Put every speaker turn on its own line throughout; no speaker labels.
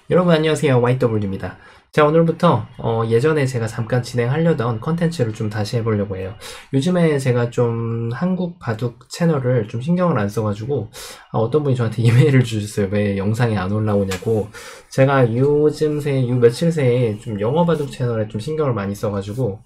여러분 안녕하세요. YW입니다. 자, 오늘부터 예전에 제가 잠깐 진행하려던 컨텐츠를 좀 다시 해보려고 해요. 요즘에 제가 좀 한국 바둑 채널을 좀 신경을 안 써가지고 어떤 분이 저한테 이메일을 주셨어요. 왜 영상이 안 올라오냐고. 제가 요즘 요 며칠 새에 좀 영어 바둑 채널에 좀 신경을 많이 써가지고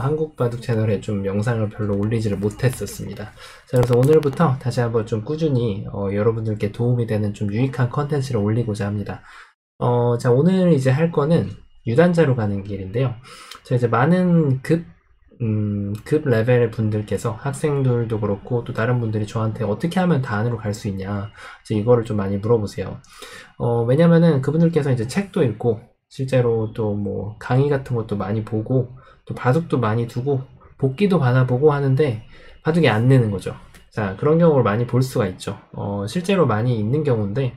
한국 바둑 채널에 좀 영상을 별로 올리지를 못했었습니다. 자, 그래서 오늘부터 다시 한번 좀 꾸준히 여러분들께 도움이 되는 좀 유익한 컨텐츠를 올리고자 합니다. 자, 오늘 이제 할 거는 유단자로 가는 길인데요. 자, 이제 많은 급 레벨의 분들께서 학생들도 그렇고 또 다른 분들이 저한테 어떻게 하면 단으로 갈 수 있냐, 이제 이거를 좀 많이 물어보세요. 왜냐면은 그분들께서 이제 책도 읽고 실제로 또 뭐 강의 같은 것도 많이 보고 또 바둑도 많이 두고 복기도 받아보고 하는데 바둑이 안 되는 거죠. 자, 그런 경우를 많이 볼 수가 있죠. 실제로 많이 있는 경우인데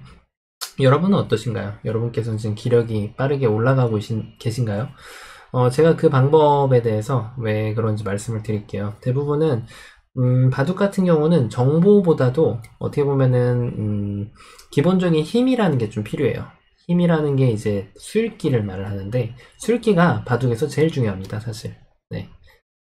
여러분은 어떠신가요? 여러분께서는 지금 기력이 빠르게 올라가고 계신가요? 제가 그 방법에 대해서 왜 그런지 말씀을 드릴게요. 대부분은 바둑 같은 경우는 정보보다도 어떻게 보면은 기본적인 힘이라는 게 좀 필요해요. 힘이라는 게 이제 수읽기를 말을 하는데 수읽기가 바둑에서 제일 중요합니다, 사실. 네.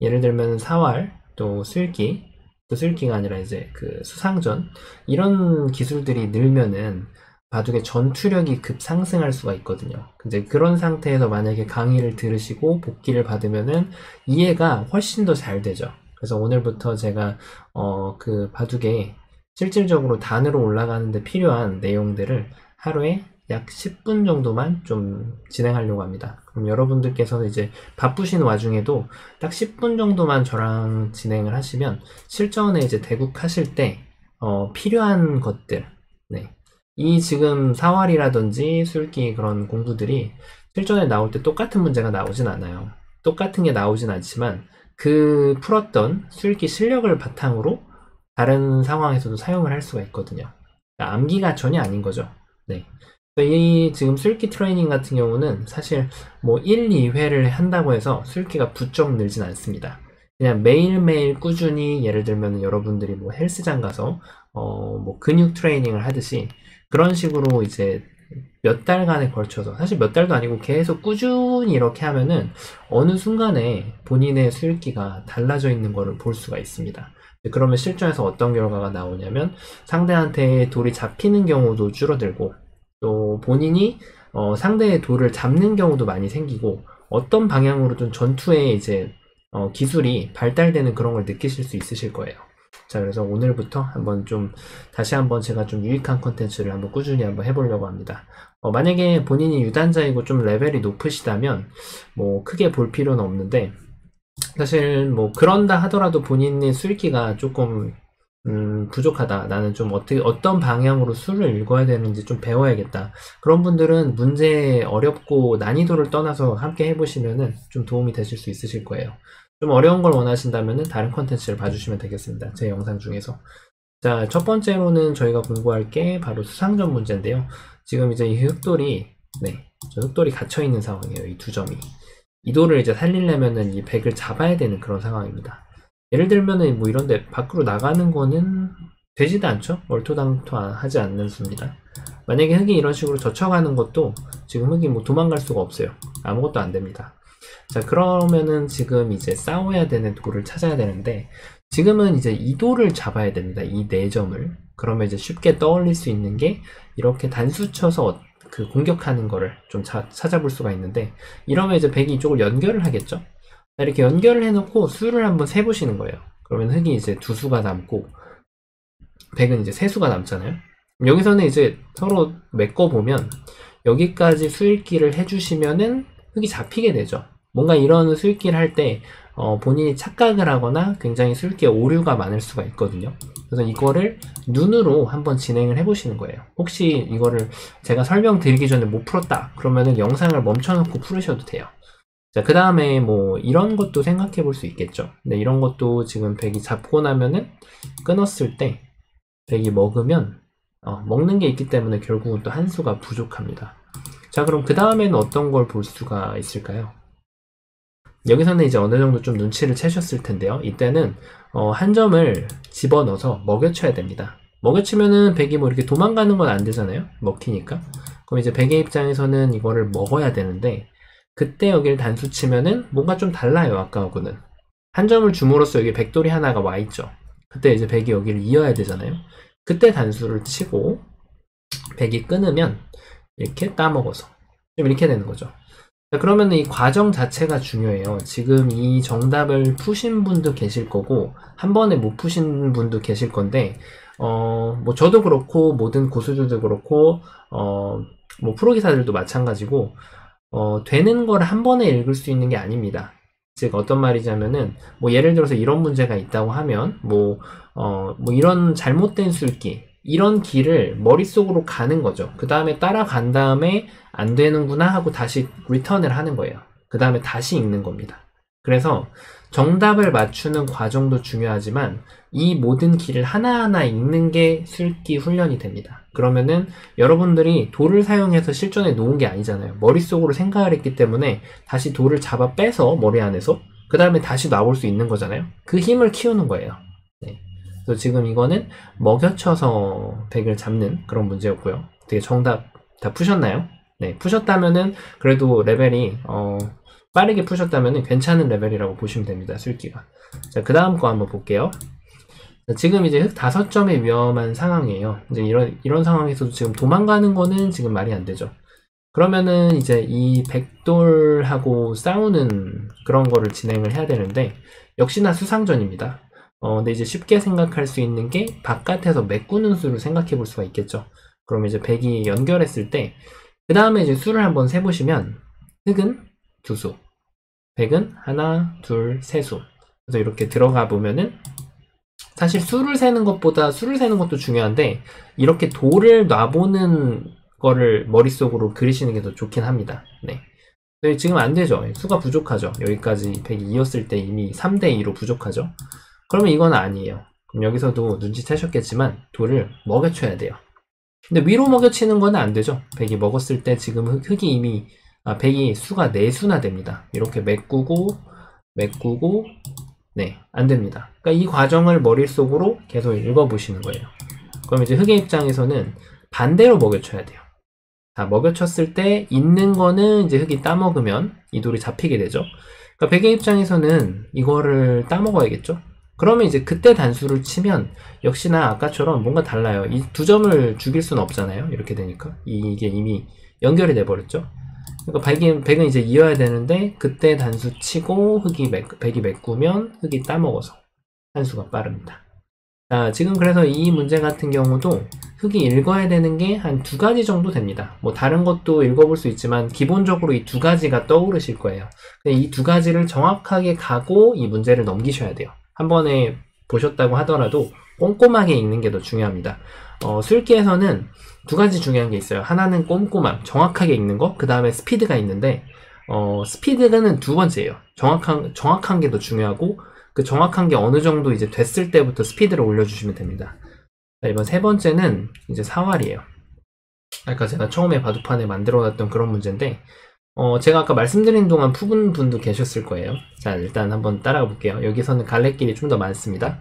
예를 들면 사활, 또 수읽기, 또 수읽기가 아니라 이제 그 수상전 이런 기술들이 늘면은 바둑의 전투력이 급상승할 수가 있거든요. 이제 그런 상태에서 만약에 강의를 들으시고 복기를 받으면은 이해가 훨씬 더 잘 되죠. 그래서 오늘부터 제가 그 바둑에 실질적으로 단으로 올라가는데 필요한 내용들을 하루에 약 10분 정도만 좀 진행하려고 합니다. 그럼 여러분들께서는 이제 바쁘신 와중에도 딱 10분 정도만 저랑 진행을 하시면 실전에 이제 대국하실 때 필요한 것들, 네. 이 지금 사활이라든지 술기 그런 공부들이 실전에 나올 때 똑같은 문제가 나오진 않아요. 똑같은 게 나오진 않지만 그 풀었던 술기 실력을 바탕으로 다른 상황에서도 사용을 할 수가 있거든요. 그러니까 암기가 전혀 아닌 거죠. 네. 이 지금 술기 트레이닝 같은 경우는 사실 뭐 1, 2회를 한다고 해서 술기가 부쩍 늘진 않습니다. 그냥 매일매일 꾸준히 예를 들면 여러분들이 뭐 헬스장 가서 뭐 근육 트레이닝을 하듯이 그런 식으로 이제 몇 달간에 걸쳐서 사실 몇 달도 아니고 계속 꾸준히 이렇게 하면은 어느 순간에 본인의 수익기가 달라져 있는 것을 볼 수가 있습니다. 그러면 실전에서 어떤 결과가 나오냐면 상대한테 돌이 잡히는 경우도 줄어들고 또 본인이 상대의 돌을 잡는 경우도 많이 생기고 어떤 방향으로든 전투에 이제 기술이 발달되는 그런 걸 느끼실 수 있으실 거예요. 자, 그래서 오늘부터 한번 좀 다시 한번 제가 좀 유익한 컨텐츠를 한번 꾸준히 한번 해보려고 합니다. 만약에 본인이 유단자이고 좀 레벨이 높으시다면 뭐 크게 볼 필요는 없는데 사실 뭐 그런다 하더라도 본인의 술기가 조금 부족하다. 나는 좀 어떤 방향으로 수를 읽어야 되는지 좀 배워야겠다. 그런 분들은 문제 어렵고 난이도를 떠나서 함께 해보시면은 좀 도움이 되실 수 있으실 거예요. 좀 어려운 걸 원하신다면은 다른 컨텐츠를 봐주시면 되겠습니다. 제 영상 중에서. 자, 첫 번째로는 저희가 공부할 게 바로 수상전 문제인데요. 지금 이제 이 흑돌이, 네, 저 흑돌이 갇혀있는 상황이에요. 이 두 점이. 이 돌을 이제 살리려면은 이 백을 잡아야 되는 그런 상황입니다. 예를 들면은 뭐 이런데 밖으로 나가는 거는 되지도 않죠? 얼토당토하지 않는 수입니다. 만약에 흑이 이런 식으로 젖혀가는 것도 지금 흑이 뭐 도망갈 수가 없어요. 아무것도 안 됩니다. 자, 그러면은 지금 이제 싸워야 되는 돌을 찾아야 되는데 지금은 이제 이 돌을 잡아야 됩니다. 이 네 점을. 그러면 이제 쉽게 떠올릴 수 있는 게 이렇게 단수 쳐서 그 공격하는 거를 좀 찾아볼 수가 있는데 이러면 이제 백이 이쪽을 연결을 하겠죠. 이렇게 연결을 해놓고 수를 한번 세보시는 거예요. 그러면 흑이 이제 두 수가 남고 백은 이제 세 수가 남잖아요. 여기서는 이제 서로 메꿔보면 여기까지 수읽기를 해주시면은 흑이 잡히게 되죠. 뭔가 이런 수읽기를 할 때 본인이 착각을 하거나 굉장히 수읽기에 오류가 많을 수가 있거든요. 그래서 이거를 눈으로 한번 진행을 해보시는 거예요. 혹시 이거를 제가 설명드리기 전에 못 풀었다 그러면은 영상을 멈춰놓고 풀으셔도 돼요. 자, 그 다음에 뭐 이런 것도 생각해 볼 수 있겠죠. 근데 이런 것도 지금 백이 잡고 나면은 끊었을 때 백이 먹으면 먹는 게 있기 때문에 결국은 또 한 수가 부족합니다. 자, 그럼 그 다음에는 어떤 걸 볼 수가 있을까요? 여기서는 이제 어느 정도 좀 눈치를 채셨을 텐데요. 이때는 한 점을 집어넣어서 먹여쳐야 됩니다. 먹여치면은 백이 뭐 이렇게 도망가는 건 안 되잖아요. 먹히니까. 그럼 이제 백의 입장에서는 이거를 먹어야 되는데, 그때 여기를 단수 치면은 뭔가 좀 달라요, 아까하고는. 한 점을 줌으로써 여기 백돌이 하나가 와 있죠. 그때 이제 백이 여기를 이어야 되잖아요. 그때 단수를 치고 백이 끊으면 이렇게 따먹어서 좀 이렇게 되는 거죠. 자, 그러면 이 과정 자체가 중요해요. 지금 이 정답을 푸신 분도 계실 거고 한 번에 못 푸신 분도 계실 건데 뭐 저도 그렇고 모든 고수들도 그렇고 뭐 프로기사들도 마찬가지고 되는 걸 한 번에 읽을 수 있는 게 아닙니다. 즉 어떤 말이냐면은 뭐 예를 들어서 이런 문제가 있다고 하면 뭐 이런 잘못된 술기 이런 길을 머릿속으로 가는 거죠. 그 다음에 따라간 다음에 안 되는구나 하고 다시 리턴을 하는 거예요. 그 다음에 다시 읽는 겁니다. 그래서 정답을 맞추는 과정도 중요하지만 이 모든 길을 하나하나 읽는 게 술기 훈련이 됩니다. 그러면은 여러분들이 돌을 사용해서 실전에 놓은 게 아니잖아요. 머릿속으로 생각을 했기 때문에 다시 돌을 잡아 빼서 머리 안에서 그 다음에 다시 나올 수 있는 거잖아요. 그 힘을 키우는 거예요. 네. 그래서 지금 이거는 먹여쳐서 백을 잡는 그런 문제였고요. 되게 정답 다 푸셨나요? 네, 푸셨다면은 그래도 레벨이 빠르게 푸셨다면은 괜찮은 레벨이라고 보시면 됩니다. 술기가. 자, 그 다음 거 한번 볼게요. 자, 지금 이제 흑 5점의 위험한 상황이에요. 이제 이런 상황에서도 지금 도망가는 거는 지금 말이 안 되죠. 그러면은 이제 이 백돌하고 싸우는 그런 거를 진행을 해야 되는데 역시나 수상전입니다. 근데 이제 쉽게 생각할 수 있는 게 바깥에서 메꾸는 수를 생각해 볼 수가 있겠죠. 그럼 이제 백이 연결했을 때 그 다음에 이제 수를 한번 세보시면 흑은 2수, 백은 하나, 둘, 세수. 그래서 이렇게 들어가 보면은 사실 수를 세는 것보다 수를 세는 것도 중요한데 이렇게 돌을 놔보는 거를 머릿속으로 그리시는 게 더 좋긴 합니다. 네. 지금 안 되죠. 수가 부족하죠. 여기까지 102였을 때 이미 3대2로 부족하죠. 그러면 이건 아니에요. 그럼 여기서도 눈치채셨겠지만 돌을 먹여쳐야 돼요. 근데 위로 먹여치는 건 안 되죠. 백이 먹었을 때 지금 흑이 이미 백이 수가 4수나 됩니다. 이렇게 메꾸고 네, 안 됩니다. 그러니까 이 과정을 머릿속으로 계속 읽어보시는 거예요. 그럼 이제 흑의 입장에서는 반대로 먹여쳐야 돼요. 자, 먹여쳤을 때 있는 거는 이제 흑이 따먹으면 이 돌이 잡히게 되죠. 그러니까 백의 입장에서는 이거를 따먹어야겠죠. 그러면 이제 그때 단수를 치면 역시나 아까처럼 뭔가 달라요. 이 2점을 죽일 수는 없잖아요. 이렇게 되니까 이게 이미 연결이 돼 버렸죠. 그러니까 백은 이제 이어야 되는데 그때 단수 치고 백이 메꾸면 흑이 따먹어서 한수가 빠릅니다. 자, 지금 그래서 이 문제 같은 경우도 흑이 읽어야 되는 게 한 2가지 정도 됩니다. 뭐 다른 것도 읽어볼 수 있지만 기본적으로 이 2가지가 떠오르실 거예요. 이 2가지를 정확하게 가고 이 문제를 넘기셔야 돼요. 한 번에 보셨다고 하더라도 꼼꼼하게 읽는 게 더 중요합니다. 술기에서는 2가지 중요한 게 있어요. 하나는 꼼꼼함, 정확하게 읽는 거, 그 다음에 스피드가 있는데 스피드는 2번째예요. 정확한 게 더 중요하고 그 정확한 게 어느 정도 이제 됐을 때부터 스피드를 올려주시면 됩니다. 자, 이번 3번째는 이제 사활이에요. 아까 제가 처음에 바둑판에 만들어놨던 그런 문제인데 제가 아까 말씀드린 동안 푸은 분도 계셨을 거예요. 자, 일단 한번 따라가 볼게요. 여기서는 갈래길이 좀 더 많습니다.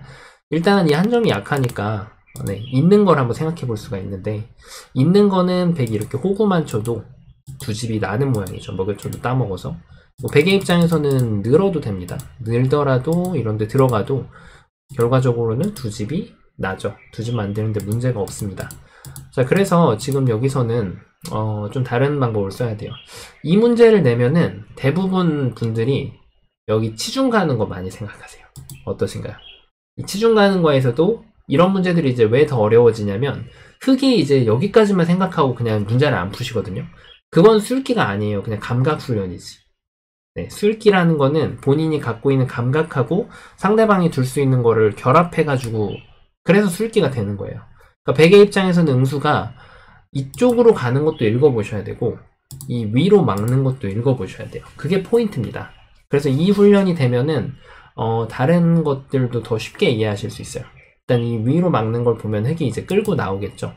일단은 이 한 점이 약하니까 네, 있는 걸 한번 생각해 볼 수가 있는데 있는 거는 백이 이렇게 호구만 쳐도 2집이 나는 모양이죠. 먹여쳐도 따먹어서 뭐 백의 입장에서는 늘어도 됩니다. 늘더라도 이런데 들어가도 결과적으로는 2집이 나죠. 2집 만드는데 문제가 없습니다. 자, 그래서 지금 여기서는 좀 다른 방법을 써야 돼요. 이 문제를 내면은 대부분 분들이 여기 치중 가는 거 많이 생각하세요. 어떠신가요? 이 치중 가는 거에서도 이런 문제들이 이제 왜 더 어려워지냐면 흑이 이제 여기까지만 생각하고 그냥 문제를 안 푸시거든요. 그건 술기가 아니에요. 그냥 감각 훈련이지. 네, 술기라는 거는 본인이 갖고 있는 감각하고 상대방이 둘 수 있는 거를 결합해가지고 그래서 술기가 되는 거예요. 그러니까 백의 입장에서는 응수가 이쪽으로 가는 것도 읽어보셔야 되고 이 위로 막는 것도 읽어보셔야 돼요. 그게 포인트입니다. 그래서 이 훈련이 되면은 다른 것들도 더 쉽게 이해하실 수 있어요. 일단 이 위로 막는 걸 보면 흑이 이제 끌고 나오겠죠.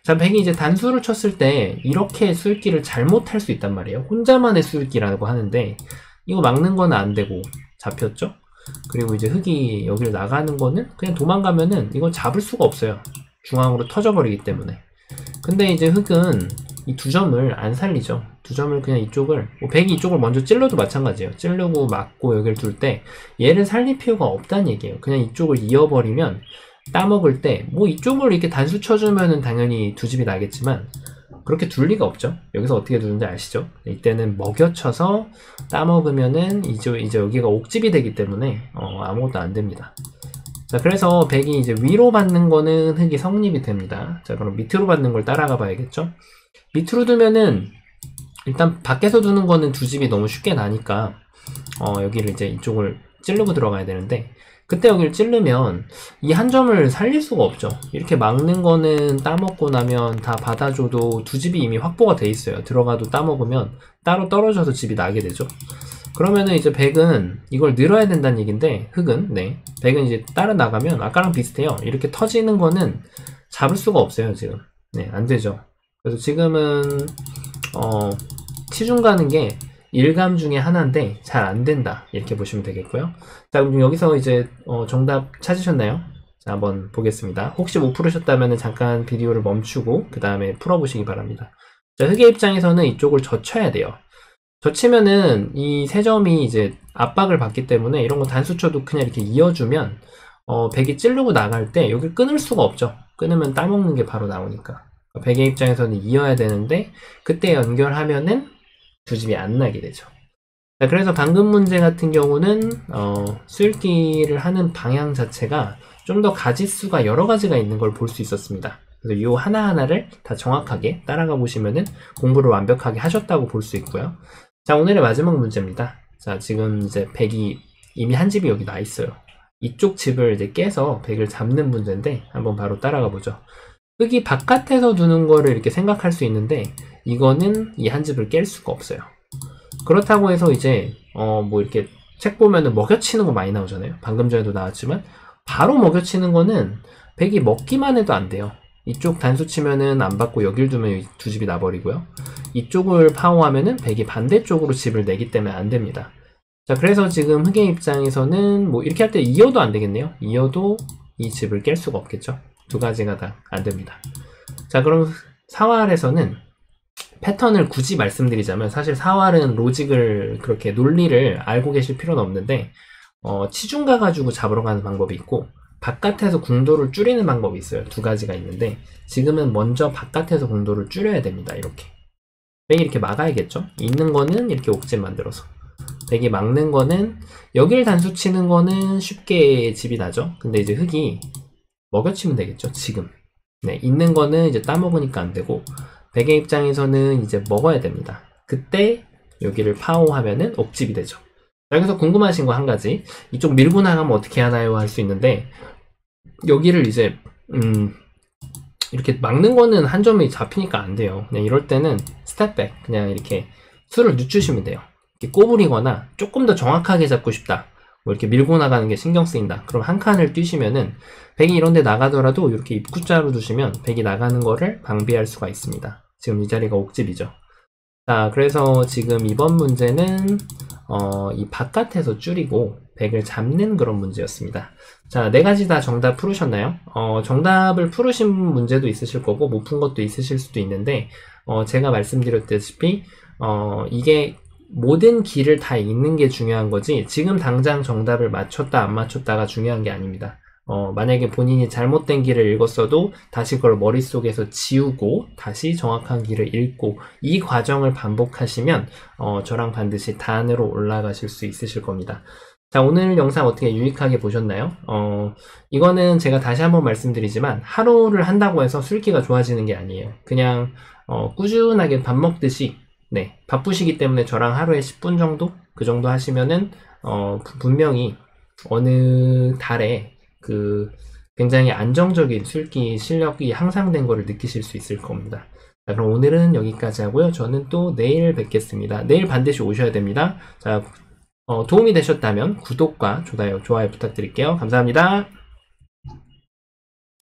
자, 백이 이제 단수를 쳤을 때 이렇게 술기를 잘못할 수 있단 말이에요. 혼자만의 술기라고 하는데 이거 막는 거는 안 되고 잡혔죠. 그리고 이제 흑이 여기를 나가는 거는 그냥 도망가면은 이건 잡을 수가 없어요. 중앙으로 터져버리기 때문에. 근데 이제 흑은 이 두 점을 안 살리죠. 두 점을 그냥 이쪽을, 뭐 백이 이쪽을 먼저 찔러도 마찬가지예요. 찌르고 막고 여기를 둘 때 얘를 살릴 필요가 없다는 얘기예요. 그냥 이쪽을 이어버리면 따먹을 때 뭐 이쪽을 이렇게 단수 쳐주면은 당연히 두 집이 나겠지만 그렇게 둘 리가 없죠. 여기서 어떻게 두는지 아시죠? 이때는 먹여쳐서 따먹으면은 이제 여기가 옥집이 되기 때문에 아무것도 안 됩니다. 자, 그래서 백이 이제 위로 받는 거는 흙이 성립이 됩니다. 자, 그럼 밑으로 받는 걸 따라가 봐야겠죠? 밑으로 두면은 일단 밖에서 두는 거는 두 집이 너무 쉽게 나니까 여기를 이제 이쪽을 찌르고 들어가야 되는데 그때 여기를 찌르면 이 한 점을 살릴 수가 없죠. 이렇게 막는 거는 따먹고 나면 다 받아줘도 두 집이 이미 확보가 돼 있어요. 들어가도 따먹으면 따로 떨어져서 집이 나게 되죠. 그러면은 이제 백은 이걸 늘어야 된다는 얘긴데 흙은 백은 이제 따라 나가면 아까랑 비슷해요. 이렇게 터지는 거는 잡을 수가 없어요. 지금 안 되죠. 그래서 지금은 치중 가는 게 일감 중에 하나인데 잘 안 된다 이렇게 보시면 되겠고요. 자, 그럼 여기서 이제 정답 찾으셨나요? 자, 한번 보겠습니다. 혹시 못 풀으셨다면 잠깐 비디오를 멈추고 그 다음에 풀어보시기 바랍니다. 자, 흙의 입장에서는 이쪽을 젖혀야 돼요. 젖히면은 이 세 점이 이제 압박을 받기 때문에 이런 거 단수 쳐도 그냥 이렇게 이어주면 백이 찌르고 나갈 때 여기 끊을 수가 없죠. 끊으면 따먹는 게 바로 나오니까. 백의 입장에서는 이어야 되는데 그때 연결하면은 두 집이 안 나게 되죠. 자, 그래서 방금 문제 같은 경우는 수읽기를 하는 방향 자체가 좀 더 가지수가 여러 가지가 있는 걸 볼 수 있었습니다. 그래서 이 하나하나를 다 정확하게 따라가 보시면은 공부를 완벽하게 하셨다고 볼 수 있고요. 자, 오늘의 마지막 문제입니다. 자, 지금 이제 백이 이미 한 집이 여기 나 있어요. 이쪽 집을 이제 깨서 백을 잡는 문제인데 한번 바로 따라가 보죠. 흙이 바깥에서 두는 거를 이렇게 생각할 수 있는데 이거는 이 한 집을 깰 수가 없어요. 그렇다고 해서 이제 뭐 이렇게 책 보면은 먹여치는 거 많이 나오잖아요. 방금 전에도 나왔지만 바로 먹여치는 거는 백이 먹기만 해도 안 돼요. 이쪽 단수 치면은 안 받고 여길 두면 두 집이 나버리고요. 이쪽을 파워하면은 백이 반대쪽으로 집을 내기 때문에 안 됩니다. 자, 그래서 지금 흙의 입장에서는 뭐 이렇게 할 때 이어도 안 되겠네요. 이어도 이 집을 깰 수가 없겠죠. 두 가지가 다 안 됩니다. 자, 그럼 사활에서는 패턴을 굳이 말씀드리자면 사실 사활은 로직을 그렇게 논리를 알고 계실 필요는 없는데 치중 가가지고 잡으러 가는 방법이 있고 바깥에서 궁도를 줄이는 방법이 있어요. 두 가지가 있는데 지금은 먼저 바깥에서 궁도를 줄여야 됩니다. 이렇게 백이 이렇게 막아야겠죠. 있는 거는 이렇게 옥집 만들어서 백이 막는 거는 여길 단수 치는 거는 쉽게 집이 나죠. 근데 이제 흙이 먹여치면 되겠죠. 지금 있는 거는 이제 따먹으니까 안 되고 백의 입장에서는 이제 먹어야 됩니다. 그때 여기를 파워하면은 옥집이 되죠. 여기서 궁금하신 거 한 가지, 이쪽 밀고 나가면 어떻게 하나요? 할 수 있는데 여기를 이제 이렇게 막는 거는 한 점이 잡히니까 안 돼요. 그냥 이럴 때는 스텝백 그냥 이렇게 수를 늦추시면 돼요. 이렇게 꼬부리거나 조금 더 정확하게 잡고 싶다, 뭐 이렇게 밀고 나가는 게 신경 쓰인다, 그럼 한 칸을 뛰시면은 백이 이런 데 나가더라도 이렇게 입구자로 두시면 백이 나가는 거를 방비할 수가 있습니다. 지금 이 자리가 옥집이죠. 자, 그래서 지금 이번 문제는 이 바깥에서 줄이고 백을 잡는 그런 문제였습니다. 자, 네 가지 다 정답 풀으셨나요? 정답을 풀으신 문제도 있으실 거고 못 푼 것도 있으실 수도 있는데 제가 말씀드렸다시피 이게 모든 길을 다 읽는 게 중요한 거지 지금 당장 정답을 맞췄다 안 맞췄다가 중요한 게 아닙니다. 만약에 본인이 잘못된 길을 읽었어도 다시 그걸 머릿속에서 지우고 다시 정확한 길을 읽고 이 과정을 반복하시면 저랑 반드시 단으로 올라가실 수 있으실 겁니다. 자, 오늘 영상 어떻게 유익하게 보셨나요? 이거는 제가 다시 한번 말씀드리지만 하루를 한다고 해서 술기가 좋아지는 게 아니에요. 그냥 꾸준하게 밥 먹듯이 바쁘시기 때문에 저랑 하루에 10분 정도? 그 정도 하시면은 분명히 어느 달에 굉장히 안정적인 술기 실력이 향상된 거를 느끼실 수 있을 겁니다. 자, 그럼 오늘은 여기까지 하고요. 저는 또 내일 뵙겠습니다. 내일 반드시 오셔야 됩니다. 자, 도움이 되셨다면 구독과 좋아요 부탁드릴게요. 감사합니다.